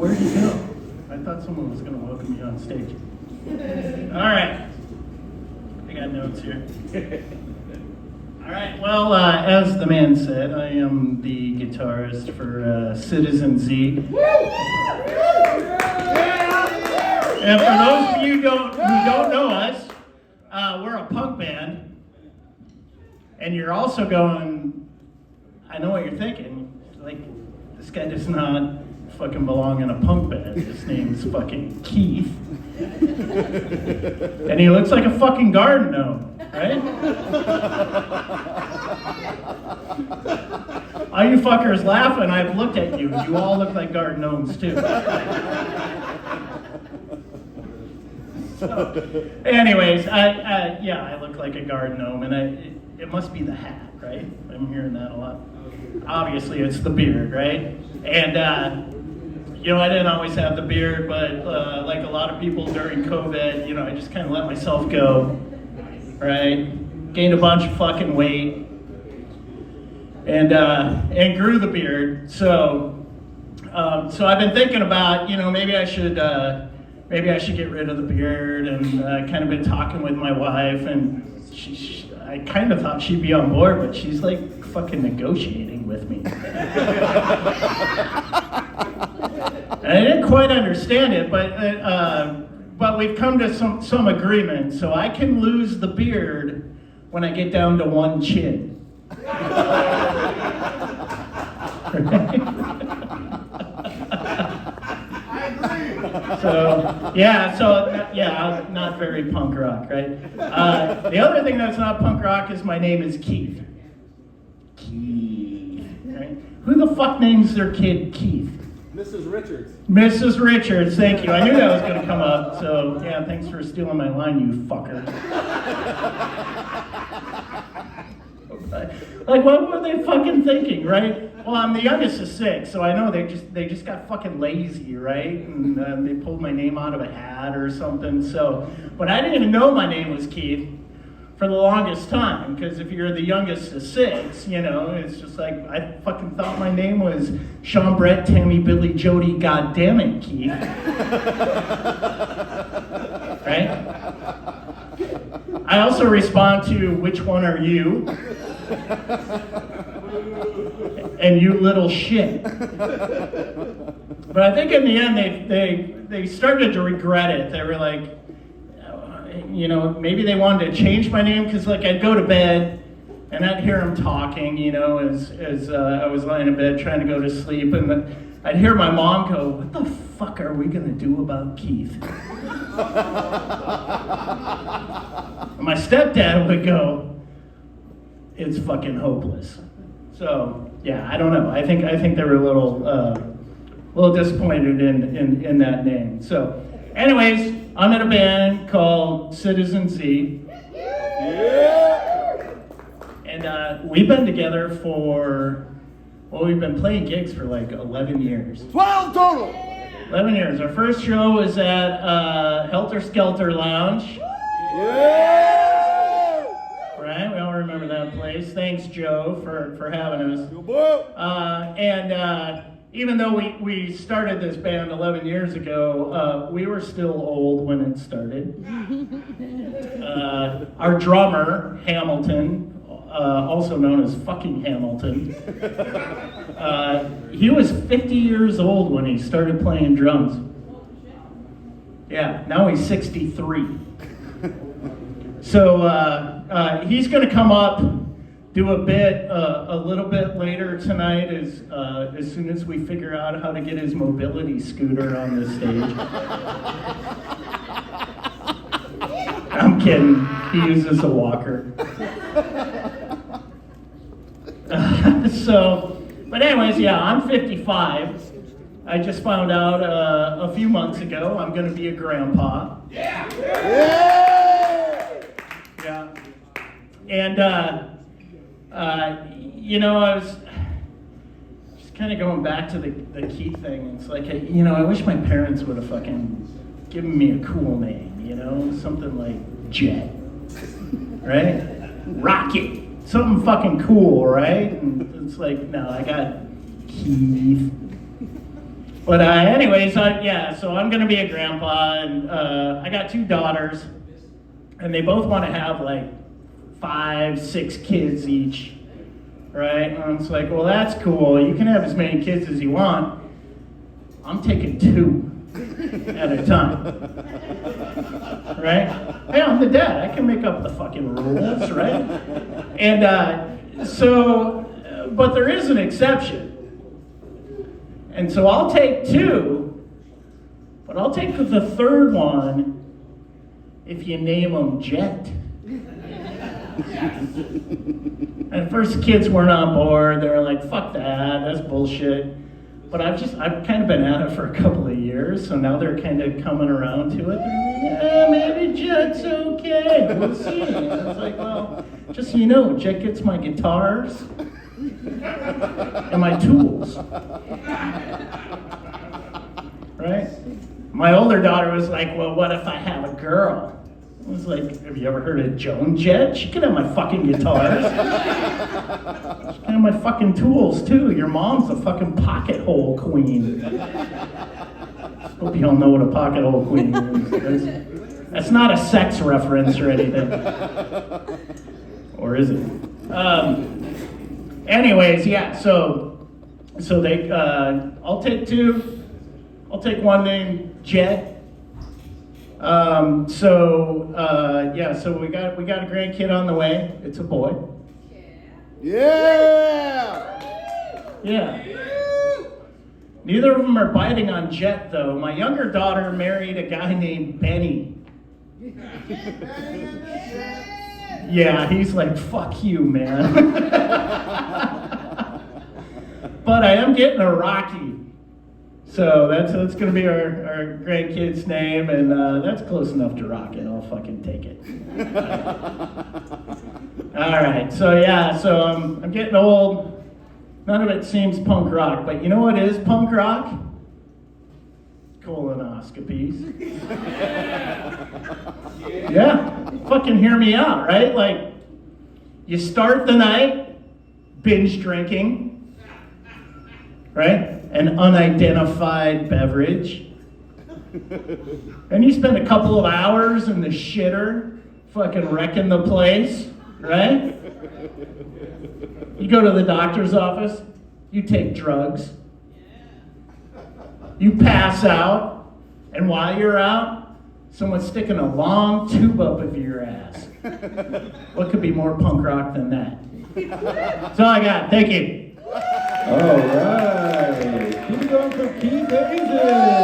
Where'd he go? I thought someone was going to welcome me on stage. All right. I got notes here. All right. Well, as the man said, I am the guitarist for Citizen Z. And for those of you who don't know us, we're a punk band. And you're also going, I know what you're thinking. Like, this guy does not fucking belong in a punk band. His name's fucking Keith. And he looks like a fucking garden gnome, right? All you fuckers laughing, I've looked at you. You all look like garden gnomes too. So, anyways, I look like a garden gnome, and it must be the hat, right? I'm hearing that a lot. Obviously, it's the beard, right? And, I didn't always have the beard, but like a lot of people during COVID, I just kind of let myself go, right? Gained a bunch of fucking weight, and grew the beard. So I've been thinking about, maybe I should get rid of the beard, and kind of been talking with my wife, and I kind of thought she'd be on board, but she's like fucking negotiating with me. And I didn't quite understand it, but we've come to some agreement. So I can lose the beard when I get down to one chin. Not very punk rock, right? The other thing that's not punk rock is my name is Keith. Keith, right? Who the fuck names their kid Keith? Mrs. Richards. Mrs. Richards, thank you. I knew that was going to come up, so yeah, thanks for stealing my line, you fucker. Like, what were they fucking thinking, right? Well, I'm the youngest of 6, so I know they just got fucking lazy, right? And they pulled my name out of a hat or something. So, but I didn't even know my name was Keith for the longest time, because if you're the youngest of 6, it's just like, I fucking thought my name was Sean, Brett, Tammy, Billy, Jody, goddammit, Keith. Right? I also respond to, which one are you? And you little shit. But I think in the end, they started to regret it. They were like, maybe they wanted to change my name, because like I'd go to bed and I'd hear them talking, as I was lying in bed trying to go to sleep, and I'd hear my mom go, "What the fuck are we gonna do about Keith?" And my stepdad would go, "It's fucking hopeless." So yeah, I don't know. I think they were a little disappointed in that name. So, anyways, I'm in a band called Citizen Z. Yeah. And we've been together we've been playing gigs for like 11 years. 12 total! 11 years. Our first show was at Helter Skelter Lounge. Yeah! Right? We all remember that place. Thanks, Joe, for having us. Even though we started this band 11 years ago, we were still old when it started. Our drummer, Hamilton, also known as fucking Hamilton, he was 50 years old when he started playing drums. Yeah, now he's 63. So he's going to come up, do a bit a little bit later tonight as soon as we figure out how to get his mobility scooter on the stage. I'm kidding. He uses a walker. But anyways, yeah, I'm 55. I just found out a few months ago I'm going to be a grandpa. Yeah. And I was just kind of going back to the Keith thing. It's like, I wish my parents would have fucking given me a cool name, something like Jet, right? Rocket, something fucking cool, right? And it's like, no, I got Keith. But anyways, so I'm gonna be a grandpa, and I got 2 daughters, and they both want to have like 5, 6 kids each, right? And it's like, well, that's cool. You can have as many kids as you want. I'm taking 2 at a time, right? Hey, I'm the dad. I can make up the fucking rules, right? And but there is an exception. And so I'll take 2, but I'll take the 3rd one if you name him Jet. And at first the kids weren't on board. They were like, fuck that, that's bullshit. But I've kind of been at it for a couple of years, so now they're kind of coming around to it. They're like, maybe Jet's okay. We'll see. And it's like, well, just so you know, Jet gets my guitars and my tools. Right? My older daughter was like, well, what if I have a girl? I was like, have you ever heard of Joan Jett? She can have my fucking guitars. She can have my fucking tools too. Your mom's a fucking pocket hole queen. Hope you all know what a pocket hole queen is. That's not a sex reference or anything. Or is it? Anyways, yeah, so they, I'll take 2. I'll take one named Jet. So we got a grandkid on the way. It's a boy. Yeah. Neither of them are biting on Jet, though. My younger daughter married a guy named Benny. Yeah, he's like, fuck you, man. But I am getting a Rocky. So that's going to be our grandkid's name, and that's close enough to Rocket. I'll fucking take it. All right, so I'm getting old. None of it seems punk rock, but you know what is punk rock? Colonoscopies. Yeah, fucking hear me out, right? Like, you start the night binge drinking, right? An unidentified beverage. And you spend a couple of hours in the shitter, fucking wrecking the place, right? You go to the doctor's office, you take drugs, you pass out, and while you're out, someone's sticking a long tube up of your ass. What could be more punk rock than that? That's all I got. Thank you. All right. Keep it going for Keith Hazen.